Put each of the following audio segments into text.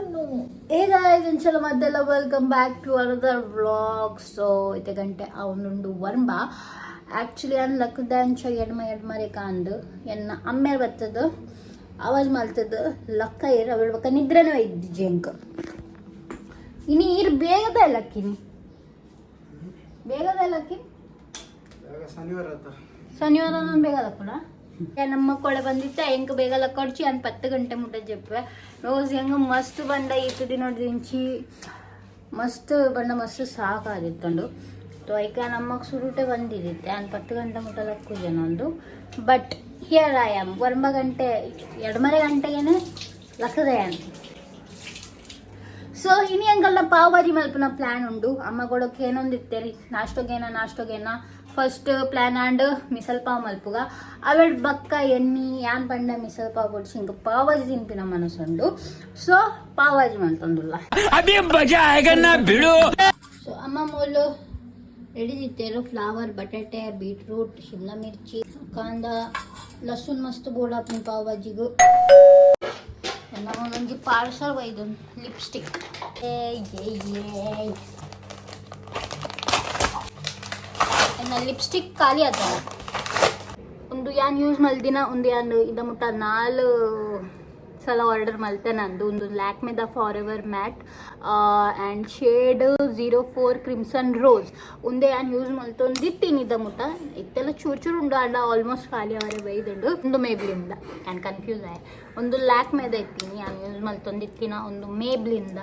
Hey guys, inshallah madalla, welcome back to another vlog. So ite gante avundu varma actually an lakdancha edmare kandu enna amme battadu ಆವಾಜ್ ಮಾಡ್ತದ್ದು ಲಕ್ಕ ಇರ ಅವಳ್ಬೇಕ ನಿದ್ರೆನೇ ಇದ್ದಿ ಜೇಂಕ ಇನಿ ಇರ್ ಬೇಗದ ಲಕ್ಕಿನಿ ಬೇಗದ lucky ಶನಿವಾರ ನಾನು ಬೇಗ ಲಕ್ಕಣ ನಮ್ಮ ಕೊಳೆ ಬಂದಿತ್ತು ಹೆಂಗೆ ಬೇಗ ಲಕ್ಕೊಡ್ಚಿ ಅನ್ 10 ಗಂಟೆ ಮುಟ್ಟ ಜಪ್ಪೆ ರೋಸ್ ಹೆಂಗೆ ಮಸ್ತ್ ಬಂಡ ಇತ್ತು ನೋಡ್ರಿ ಇಂಚಿ ಮಸ್ತ್ ಬಂಡ ಮಸ್ತ್ ಸಾಕಾದಿತ್ತಂಡು ಸೊ ಐಕ ನಮಗೆ ಸುರುಟೆ ಬಂದಿರುತ್ತೆ ಅನ್ 10 ಗಂಟೆ ಮುಟ್ಟ ಲಕ್ಕು ಜನ ಒಂದು ಬಟ್ ಹಿಯರ್ ಐ ಆಮ್ 1 ಗಂಟೆ 2:30 ಗಂಟೆಗೇನೆ ಲಕ್ಕದಯಾನ್ ಸೊ ಇನಿ ಹಂಗಲ್ಲ ಪಾವ್ ಭಾಜಿ ಮಲ್ಪನ ಪ್ಲಾನ್ ಉಂಡು ಅಮ್ಮ ಕೊಡೋಕೆ ಏನೊಂದಿತ್ತೇರಿ ನಾಷ್ಟೋಗೇನ first plan and misal pav ಮಲ್ಪುಗ ಅವಳ ಬಕ್ಕ ಎಣ್ಣಿ ಯಾನ್ ಪಂಡ ಮಿಸಲ್ ಪಾವ್ ಕೊಡ್ಸಿ ಹಿಂಗೆ ಪಾವ್ ಭಾಜಿ ತಿನ್ಪಿನ ಮನಸ್ಸುಂಡು ಸೊ ಪಾವ್ ಭಾಜಿ ಮಲ್ತಂದುಲ್ಲ ಸೊ ಅಮ್ಮ ಮೂಲು ರೆಡಿ ಇತ್ತೇರು ಫ್ಲವರ್ ಬಟಾಟೆ ಬೀಟ್ರೂಟ್ ಶಿಮ್ಲಾ ಮಿರ್ಚಿ ಕಾಂದ ಲಸೂನ್ ಮಸ್ತ್ ಬೋಡಾಪನ್ ಪಾವ್ ಭಾಜಿಗು ನಮಗೊಂದು ಪಾರ್ಸಲ್ ಒಯ್ದು ಲಿಪ್ಸ್ಟಿಕ್ ಲಿಪ್ಸ್ಟಿಕ್ ಖಾಲಿ ಆದ ಒಂದು ಯಾನ್ ಯೂಸ್ ಮಲ್ದಿನ ಒಂದು ಯಾನ್ ಇದ ಮುಟ್ಟ 4 ಸಲ ಆರ್ಡರ್ ಮಲ್ತೆ ನಂದು ಒಂದು ಲ್ಯಾಕ್ಮೆದ forever matte and shade 04 crimson rose ಒಂದೇ ಯಾನ್ ಯೂಸ್ ಮಲ್ತೊಂದಿತ್ತೀನಿ ಇದ ಮುಟ್ಟ ಇತ್ತೆಲ್ಲ ಚೂರು ಉಂಡು ಆಡ ಆಲ್ಮೋಸ್ಟ್ ಖಾಲಿ ಅವರೇ ಬೈದುಂಡು ಒಂದು ಮೇಬ್ಲಿಂದ ನಾನು ಕನ್ಫ್ಯೂಸ್ ಆಯ್ ಒಂದು ಲ್ಯಾಕ್ಮೆದ ಇತ್ತೀನಿ ಯಾನ್ ಯೂಸ್ ಮಲ್ತೊಂದಿತ್ತಿನ ಒಂದು ಮೇಬ್ಲಿಂದ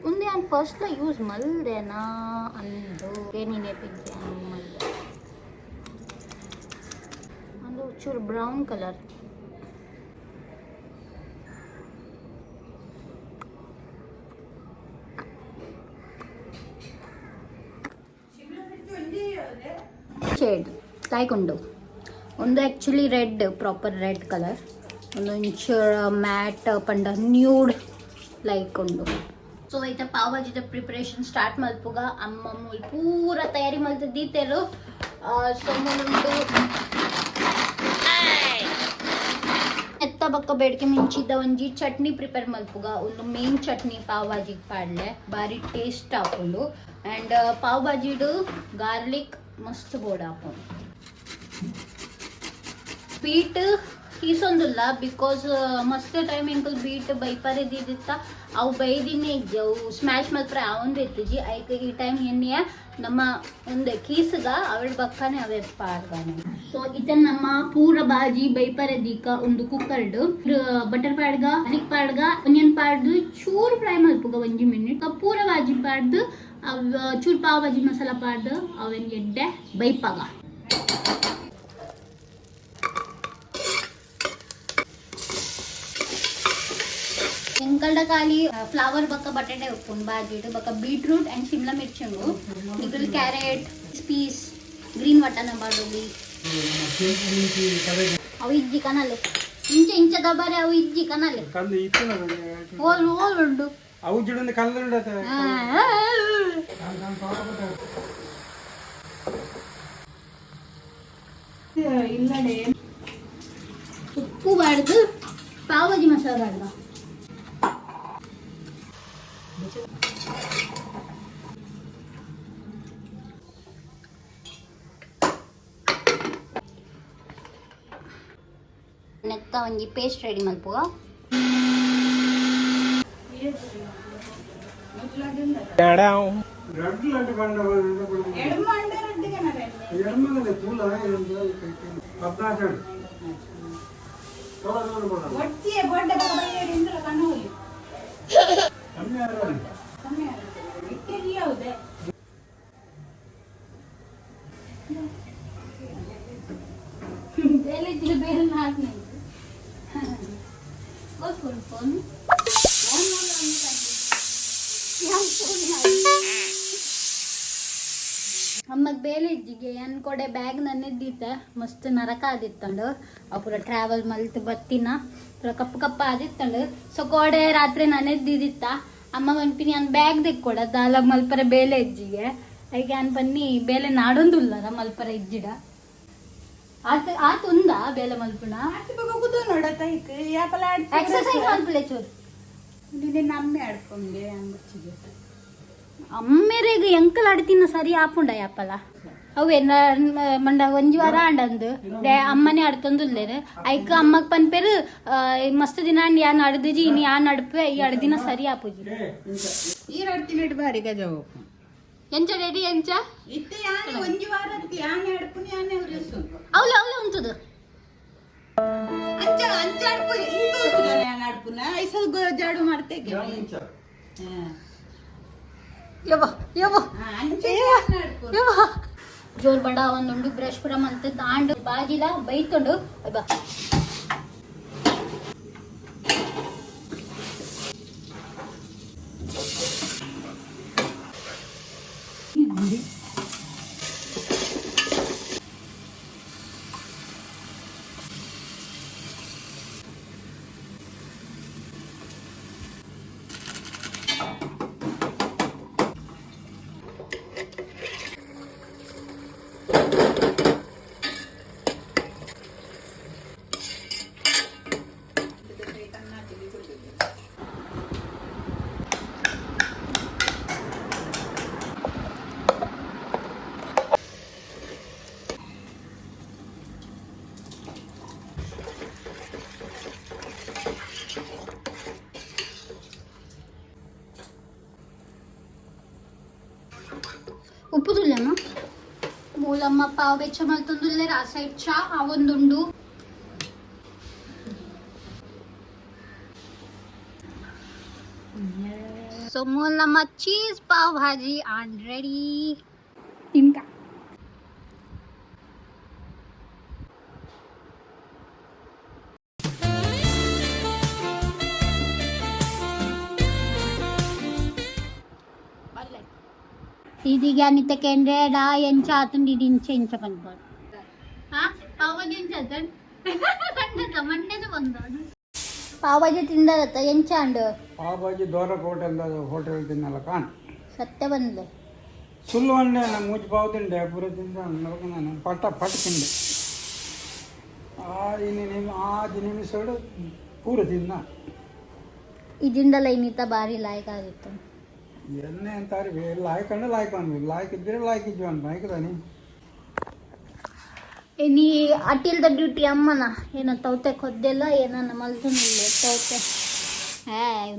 ಒಂದು ಯಾನ್ ಫಸ್ಟ್ ಯೂಸ್ ಮಲ್ದೇನಾ ಅಂದು ಏನಿನೇ ಪಿಜ್ಜೆ ಮಲ್ದೆ ಒಂದು ಚೂರು ಬ್ರೌನ್ ಕಲರ್ ಶೇಡ್ ಲೈಕ್ ಉಂಡು ಒಂದು actually red proper red colour ಒಂದು ಇಂಚೂರು ಮ್ಯಾಟ್ ಪಂಡ ನ್ಯೂಡ್ ಲೈಕ್ ಉಂಡು ಸೊ ಐತ ಪಾವ್ ಭಾಜಿದ ಪ್ರಿಪರೇಷನ್ ಸ್ಟಾರ್ಟ್ ಮಲ್ಪುಗ ಅಮ್ಮ ಮೂಲ್ ಪೂರ ತಯಾರಿ ಮಲ್ತದ್ದೀತೆರು ಸೊ ಮೂಲುಂಡು ಎತ್ತ ಬಕ್ಕ ಬೇಡಿಕೆ ಮಿಂಚಿದ್ದ ಒಂಜಿ ಚಟ್ನಿ ಪ್ರಿಪೇರ್ ಮಲ್ಪುಗ ಒಂದು ಮೇನ್ ಚಟ್ನಿ ಪಾವ್ ಭಾಜಿಗೆ ಪಾಡ್ಲೆ ಬಾರಿ ಟೇಸ್ಟ್ ಹಾಕೊಂಡು ಆ್ಯಂಡ್ ಪಾವ್ ಭಾಜಿಡು ಗಾರ್ಲಿಕ್ ಮಸ್ತ್ ಬೋರ್ಡ್ ಹಾಕೊಂಡು ಬೀಟ್ ತೀಸೊಂದಿಲ್ಲ ಬಿಕಾಸ್ ಮಸ್ತ್ ಟೈಮ್ ಎಂಕಲ್ ಬೀಟ್ ಬೈಪರೆದಿತ್ತ ಅವು ಬೈದಿನೇ ಇದ್ದವು ಸ್ಮ್ಯಾಶ್ ಮಾತ್ರ ಅವಂದು ಎತ್ತಿಜಿ ಐಕ ಈ ಟೈಮ್ ಎಣ್ಣೆಯ ನಮ್ಮ ಒಂದು ಕೀಸಗ ಅವಳ ಬಕ್ಕನೆ ಅವೇ ಪಾಡ್ಗಾನೆ ಸೊ ಇದನ್ನ ನಮ್ಮ ಪೂರ ಬಾಜಿ ಬೈಪರೆದಿಕ ಒಂದು ಕುಕ್ಕರ್ಡ್ ಬಟರ್ ಪಾಡ್ಗ ಅಲಿಕ್ ಪಾಡ್ಗ ಆನಿಯನ್ ಪಾಡ್ದು ಚೂರು ಫ್ರೈ ಮಲ್ಪುಗ 1 ಮಿನಿಟ್ ಪೂರ ಬಾಜಿ ಪಾಡ್ದು ಚೂರು ಪಾವ್ ಭಾಜಿ ಮಸಾಲ ಪಾಡ್ದು ಅವನ್ ಎಡ್ಡೆ ಬೈಪಾಗ ಎಂಕಲ್ಡ ಖಾಲಿ ಫ್ಲವರ್ ಬಕ್ಕ ಬಟಾಟೆ ಉಪ್ಪುಂಡು ಬಾಜಿಡು ಬಕ್ಕ ಬೀಟ್ರೂಟ್ ಆ್ಯಂಡ್ ಶಿಮ್ಲಾ ಮಿರ್ಚಿ ಉಂಡು ನಿಕಲ್ ಕ್ಯಾರೆಟ್ ಪೀಸ್ ಗ್ರೀನ್ ವಟನ ಬಾಡುಲಿ ಅವು ಇಜ್ಜಿ ಕನಲೆ ಇಂಚ ಗಬಾರೆ ಅವು ಇಜ್ಜಿ ಕನಲೆ ಹೋಲ್ ಉಂಡು ಅವು ಜಿಡೊಂದು ಕಲ್ಲು ಇಲ್ಲಡೆ ಉಪ್ಪು ಬಾಡ್ದು ಪಾವ್ ಭಾಜಿ ಮಸಾಲ ಬಾಡ್ದ ನೆತ್ತ ಒಂಜಿ ಪೇಸ್ಟ್ ರೆಡಿ ಮಲ್ಪುವ ಅಮ್ಮಗ್ ಬೇಲೆ ಇಜ್ಜಿಗೆ ಏನ್ ಕೊಡೆ ಬ್ಯಾಗ್ ನನ್ನಿದ್ದಿತ್ತ ಮಸ್ತ್ ನರಕ ಆದಿತ್ತಂಡು ಅಪುರ ಟ್ರಾವೆಲ್ ಮಲ್ತ್ ಬತ್ತಿನ ಕಪ್ಪ ಆದಿತ್ತಂಡು ಸೊ ಕೊಡೆ ರಾತ್ರಿ ನನ್ನೆದ್ದಿತ್ತ ಅಮ್ಮ ಮನ್ಪಿನಿ ಅನ್ ಬ್ಯಾಗ್ ದಿಕ್ಕೊಡ ದಾಲ ಮಲ್ಪರ ಬೇಲೆ ಇಜ್ಜಿಗೆ ಐಗೆ ಅನ್ ಬನ್ನಿ ಬೇಲೆ ನಾಡೊಂದುಲ್ಲ ಮಲ್ಪರ ಇಜ್ಜಿಡ ಆತ ಆತ ಉಂದಾ ಬೇಲೆ ಮಲ್ಪುಣ ನೋಡತ್ತ एक्सरसाइज ಮಾಡ್ಕೊಳ್ಳೆ ಚೂರು ನಿನ್ನೆ ನಮ್ಮೆ ಆಡ್ಕೊಂಡೆ ಅಂಬಚ್ಚಿಗೆ ಅಮ್ಮೇರೆಗೆ ಎಂಕಲ್ ಆಡ್ತಿನ ಸರಿ ಆಪುಂಡ ಯಾಪಲ ಅವೇ ಮಂಡ ಒಂಜಿ ವಾರ ಆಂಡಂದು ಅಮ್ಮನೆ ಆಡ್ತಂದುಲ್ಲೇರು ಐಕ ಅಮ್ಮಗ್ ಪನ್ಪೇರು ಮಸ್ತ್ ದಿನ ಯಾನ್ ಅಡ್ದಿಜಿ ಇನ್ನು ಯಾನ್ ಅಡ್ಪೆ ಈ ಅಡ್ದಿನ ಸರಿ ಆಪುಜಿ ಈ ಅಡ್ತಿನ ಬಾರಿ ಗಜವು ಎಂಚ ರೆಡಿ ಎಂಚ ಇತ್ತೆ ಯಾನೆ ಒಂಜಿ ವಾರ ಯಾನೆ ಅಡ್ಪುನಿ ಯಾನೆ ಉರಿಸು ಅವಲ ಉಂತದು ಅಂಚ ಅಂಚ ಅಡ್ಪುನಿ ಇಂದು ಯಾನೆ ಅಡ್ಪುನ ಐಸಲ್ ಜಾಡು ಮಾಡ್ತೆ ಜೋರ್ ಬಡ ಒಂದುಂಡು ಬ್ರಷ್ ಪುರ ಮಂತ ತಾಂಡು ಬಾಜಿಲ ಬೈತೊಂಡು ಬಾ ಉಪ್ಪು ತುಲ್ಲಮ್ಮ ಮೂಲಮ್ಮ ಪಾವ್ ಬೆಚ್ಚ ಮಲ್ತೊಂದುಲ್ಲೆ ಆ ಸೈಡ್ ಚಾ ಅವೊಂದುಂಡು ಸೊ ಮೂಲಮ್ಮ ಚೀಸ್ ಪಾವ್ ಭಾಜಿ ಆನ್ ರೆಡಿ ತಿನ್ಕ ಇದೀಗ ನಿತ್ತ ಕೆಂಡ್ರೆಡ ಎಂಚ ಆತುಂಡು ಇದು ಇಂಚ ಇಂಚ ಬಂದ್ಬಾರ್ದು ಪಾವಜಿ ಇಂಚ ಮಂಡ್ಯದ ಬಂದಾಡು ಪಾವಜಿ ತಿಂದದತ್ತ ಎಂಚ ಅಂಡು ಪಾವಜಿ ದೋರ ಹೋಟೆಲ್ ತಿನ್ನಲ್ಲ ಕಾಣ್ ಸತ್ಯ ಬಂದ್ಲೆ ಸುಳ್ಳು ಅಂಡೆ ನಾನು ಮೂಜಿ ಪಾವು ತಿಂಡೆ ಪೂರ ತಿಂದ ನಾನು ಪಟ್ ತಿಂಡೆ 6 ನಿಮಿಷ ಪೂರ ತಿನ್ನ ಇದರಿಂದಲ್ಲ ಇನ್ನಿತ ಭಾರಿ ಲಾಯ್ಕ್ ಆಗಿತ್ತು ಎಣ್ಣೆ ಅಂತಾರೆ ಲಾಯ್ಕ್ ಅಂದ್ರೆ ಲಾಯ್ಕ್ ಅನ್ಬೇಕು ಲಾಯ್ಕ್ ಇದ್ರೆ ಲಾಯ್ಕ್ ಇದ್ವಿ ಅಂತ ಆಯ್ಕದಾನಿ ನೀ ಅಟ್ಟಿಲ್ದ ಡ್ಯೂಟಿ ಅಮ್ಮನ ಏನೋ ತೌತೆ ಕೊದ್ದೆಲ್ಲ ಏನೋ ಮಲ್ತನಿಲ್ಲ ತೌತೆ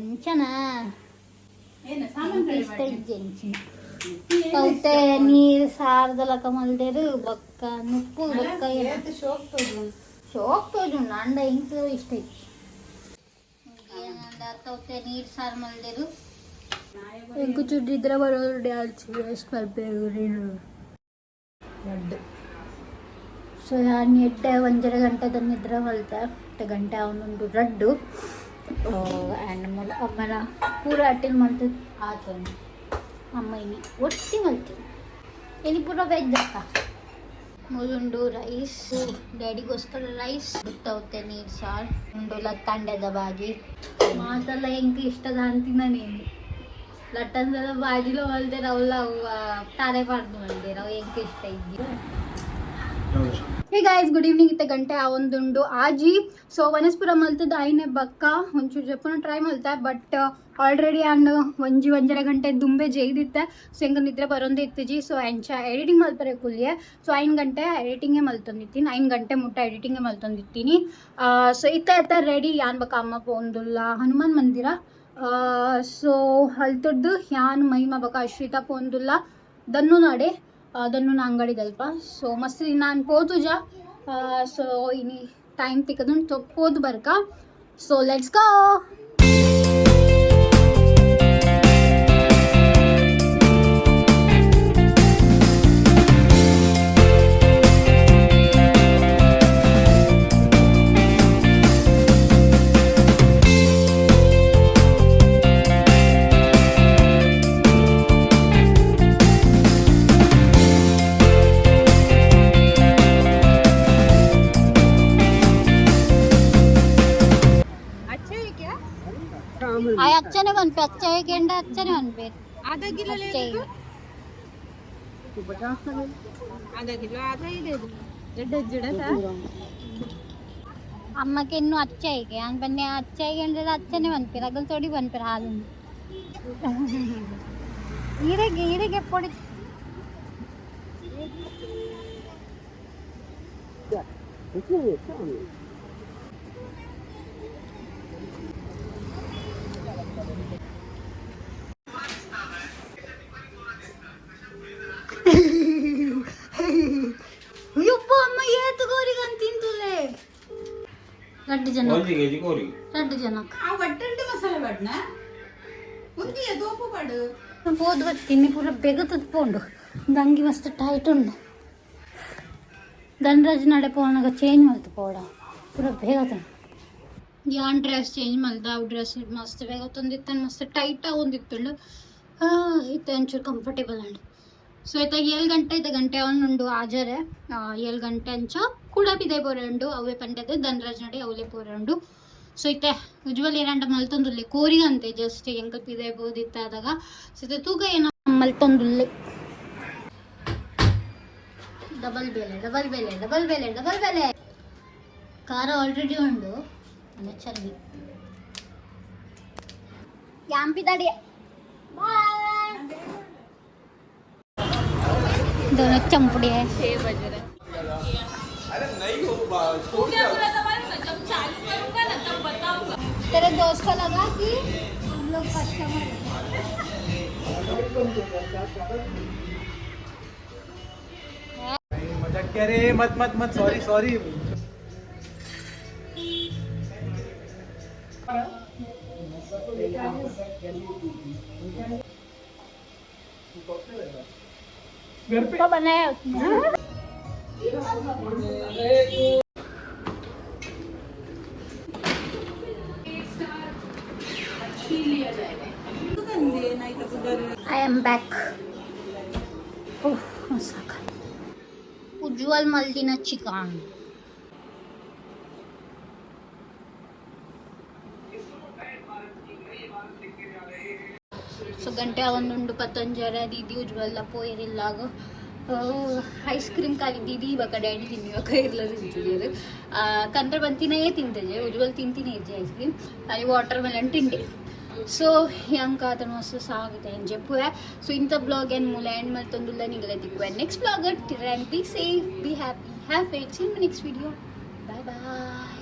ఉంచన ತೌತೆ ನೀರು ಸಾರದಲಕ ಮಲ್ದೇರು ಬೊಕ್ಕ ನುಪ್ಪು ಬೊಕ್ಕ ಶೋಕ್ ತೋಜು ಅಂಡ ಇಂಕ ಇಷ್ಟ ಏನಂದ ತೌತೆ ನೀರು ಸಾರು ಮಲ್ದೇರು ಇಂಕು ಚುಡ್ಡಿದ್ರೆ ಬರೋರು ಡ್ಯಾಲ್ಚಿ ಎಷ್ಟು ಕಲ್ಪೇರು ಸೊ ನಾನು ಎಡ್ಡೆ 1.5 ಗಂಟೆ ನಿದ್ರೆ ಮಲ್ತೆ 1 ಗಂಟೆ ಅವನೊಂದು ರಡ್ಡು ಆ್ಯಂಡ್ ಅಮ್ಮನ ಪೂರ ಅಟ್ಟಿಲ್ ಮಾಡ್ತದೆ ಆತ ಅಮ್ಮ ಇನಿ ಒಟ್ಟಿ ಮಲ್ತೀನಿ ಇಲ್ಲಿ ಪೂರ ವೆಜ್ ಅಕ್ಕ ಮುಳುಂಡು ರೈಸ್ ಡ್ಯಾಡಿಗೋಸ್ಕರ ರೈಸ್ ಗೊತ್ತವತ್ತೆ ನೀರು ಸಾರು ಉಂಡು ಲತ್ತಂಡದ ಬಾಜಿ ಮಾತೆಲ್ಲ ಹೆಂಗೆ ಇಷ್ಟದ ಅಂತಿನ ನೀನು ಲಟ್ಟಂದದ ಬಾಜಿలో ಮಲ್ದೆ ಅವಲ್ಲ ತಾರೆ ಪಾಡ್ದು ಮಲ್ದೆ ನಾವು ಹೆಂಗೆ ಇಷ್ಟ ಇದ್ದೀವಿ ಹೇ ಗಾಯ್ಸ್ ಗುಡ್ ಈವ್ನಿಂಗ್ ಇತ್ತೆ ಗಂಟೆ ಅವೊಂದುಂಡು ಆಜಿ ಸೊ ವನಸ್ಪುರ ಮಲ್ತದ ಐನೆ ಬಕ್ಕ ಒಂಚೂರು ಜಪ್ಪನ ಟ್ರೈ ಮಲ್ತೆ ಬಟ್ ಆಲ್ರೆಡಿ ಅಂಡ್ 1.5 ಗಂಟೆ ದುಂಬೆ ಜೈದಿತ್ತೆ ಸೊ ಹೆಂಗೆ ನಿದ್ರೆ ಬರೋಂದೇ ಇತ್ತಜಿ ಸೊ ಎಂಚ ಎಡಿಟಿಂಗ್ ಮಲ್ಪರೆ ಕುಲ್ಯೆ ಸೊ 5 ಗಂಟೆ ಎಡಿಟಿಂಗೇ ಮಲ್ತೊಂದಿತ್ತೀನಿ 9 ಗಂಟೆ ಮುಟ್ಟ ಎಡಿಟಿಂಗೇ ಮಲ್ತೊಂದಿತ್ತೀನಿ ಸೊ ಇತ್ತ ರೆಡಿ ಯಾನ್ ಬಕ್ಕ ಅಮ್ಮ ಪೋಂದುಲ್ಲ ಹನುಮಾನ್ ಮಂದಿರ ಸೊ ಹಲ್ತದ್ದು ಯಾನ್ ಮಹಿಮಾ ಬಕ್ಕ ಅಶ್ರಿತಾ ಪೋಂದುಲ್ಲ ದನ್ನು ನಾಡೆ ಅದನ್ನು ಅಂಗಡಿದಲ್ಪ ಸೊ ಮಸ್ತ್ ನಾನು ಪೋತುಜ ಸೊ ಇನಿ ಟೈಮ್ ತಿಕ್ಕದು ಪೋದು ಬರ್ಕ ಸೊ ಲೆಟ್ಸ್ ಗೋ अच्छाने बनपे अच्छा है गेंडा अच्छाने बनपे आधा किलो ले लो तो 50 का आधा किलो आधा ही दे दो जड़ा जड़ा था ಅಮ್ಮಕ್ಕೆ ಇನ್ನೂ ಅಚ್ಚೈಗೆ ನಾನು ಬನ್ನಿ ಅಚ್ಚೈಗೆ ಅಂದ್ರೆ ಅಚ್ಚನೇ ಬಂದ್ಪೀರ ಅಗಲ್ ತೋಡಿ ಬಂದ್ಪೀರ ಹಾಲು ಈರೆಗೆ ಪೊಡಿ ಯಪ್ಪ ಅಮ್ಮ ಏತು ಗೋರಿಗೆ ಅಂತ ತಿಂತುಲೆ ರಡ್ಡು ಜನ ರಡ್ಡು ಜನಕ್ಕೆ ಹೋದ್ ಬರ್ತೀನಿ ಪೂರ ಬೆಗತದ್ ಪೋಂಡು ದಂಗಿ ಮಸ್ತ್ ಟೈಟ್ ಉಂಡು ಧನರಾಜ್ ನಡೆ ಪೋನಾಗ ಚೇಂಜ್ ಮಲ್ತು ಪೋಡ ಪೂರ ಬೇಗತ ಯಾನ್ ಡ್ರೆಸ್ ಚೇಂಜ್ ಮಲ್ದ ಅವು ಡ್ರೆಸ್ ಮಸ್ತ್ ಬೇಗ ತಂದಿತ್ತು ಮಸ್ತ್ ಟೈಟ್ ಒಂದಿತ್ತು ಇತ್ತು ಒಂಚೂರು ಕಂಫರ್ಟೇಬಲ್ ಅಂಡ್ ಸೊ ಇತ್ತ 7 ಗಂಟೆ ಗಂಟೆ ಅವನುಂಡು ಆಜರೆ 7 ಗಂಟೆ ಅಂಚ ಕೂಡ ಬಿದೆ ಪೋರಂಡು ಅವೇ ಪಂಡದೆ ಧನರಾಜ್ ನಡೆ ಅವಲೇ ಪೋರಂಡು ಸೊ ಇತ್ತೆ ಯುಜುವಲ್ ಏನಂಟ ಮಲ್ತೊಂದುಲ್ಲೆ ಕೋರಿಗಂತೆ ಜಸ್ಟ್ ಎಂಕಲ್ ಪಿದೆ ಬೋದಿತ್ತಾದಾಗ ಸೊ ಇತ್ತೆ ತೂಕ ಏನ ಮಲ್ತೊಂದುಲ್ಲೆ ಡಬಲ್ ಬೆಲೆ ಖಾರ ಆಲ್ರೆಡಿ ಉಂಡು ಚರ್ಬಿ ಯಾಂಪಿ ತಡಿ दोनों चंपड़ी है तेरे दोस्त को लगा कि हम लोग कस्टमर मजाक क्या रे मत सॉरी घर पे बनाया उसने I am back. ಮಸಾಕ ಉಜ್ವಲ್ ಮಲ್ದಿನ ಚಿಕನ್ ಸೊ ಗಂಟೆ ಒಂದುಂಡು ಪತ್ತೊಂಜರ ದೀದಿ ಉಜ್ವಲ್ಲ ಪೋಯರಿಲ್ಲಾಗ ಐಸ್ ಕ್ರೀಮ್ ಖಾಲಿ ದೀದಿ ಇವಾಗ ಡ್ಯಾಡಿ ತಿನ್ನುವಾಗ ಇರ್ಲ ತಿಂತಿದ್ದೀರು ಕಂದ್ರೆ ಬಂತಿನೇ ತಿಂತಿದ್ದೆ ಉಜ್ವಲ್ ತಿಂತೀನಿ ಇದ್ದೆ ಐಸ್ ಕ್ರೀಮ್ ಅಲ್ಲಿ ವಾಟರ್ ಮೆಲನ್ ತಿಂಡಿ ಸೊ ಹೆಂಗೆ ಅದನ್ನು ಮಸ್ತ್ ಸಾಗುತ್ತೆ ಏನು ಜಪ್ಪುವೆ ಸೊ ಇಂಥ ಬ್ಲಾಗ್ ಏನು ಮೂಲ ಎಂಡ್ ಮಲ್ತೊಂದುಲ್ಲ ನಿಗಲೆ ದಿಕ್ಕುವೆ next blog be safe be happy have ಫೇಟ್ ಸೀನ್ ನೆಕ್ಸ್ಟ್ ವಿಡಿಯೋ ಬಾಯ್ ಬಾಯ್